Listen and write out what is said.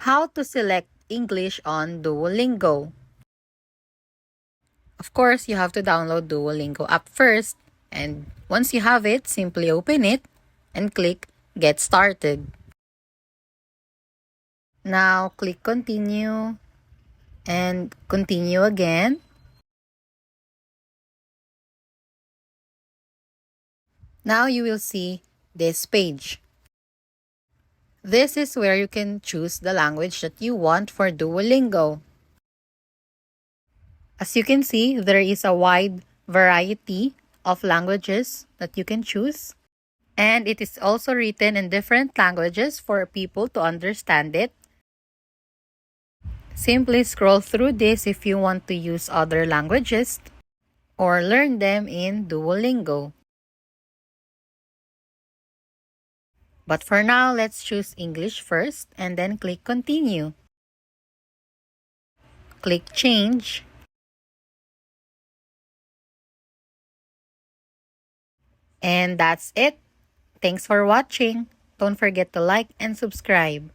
How to select English on Duolingo. Of course, you have to download Duolingo app first, and once you have it, simply open it and click Get Started. Now, click Continue and continue again. Now you will see this page. This is where you can choose the language that you want for Duolingo. As you can see, there is a wide variety of languages that you can choose. And it is also written in different languages for people to understand it. Simply scroll through this if you want to use other languages or learn them in Duolingo. But for now, let's choose English first and then click Continue. Click Change. And that's it. Thanks for watching. Don't forget to like and subscribe.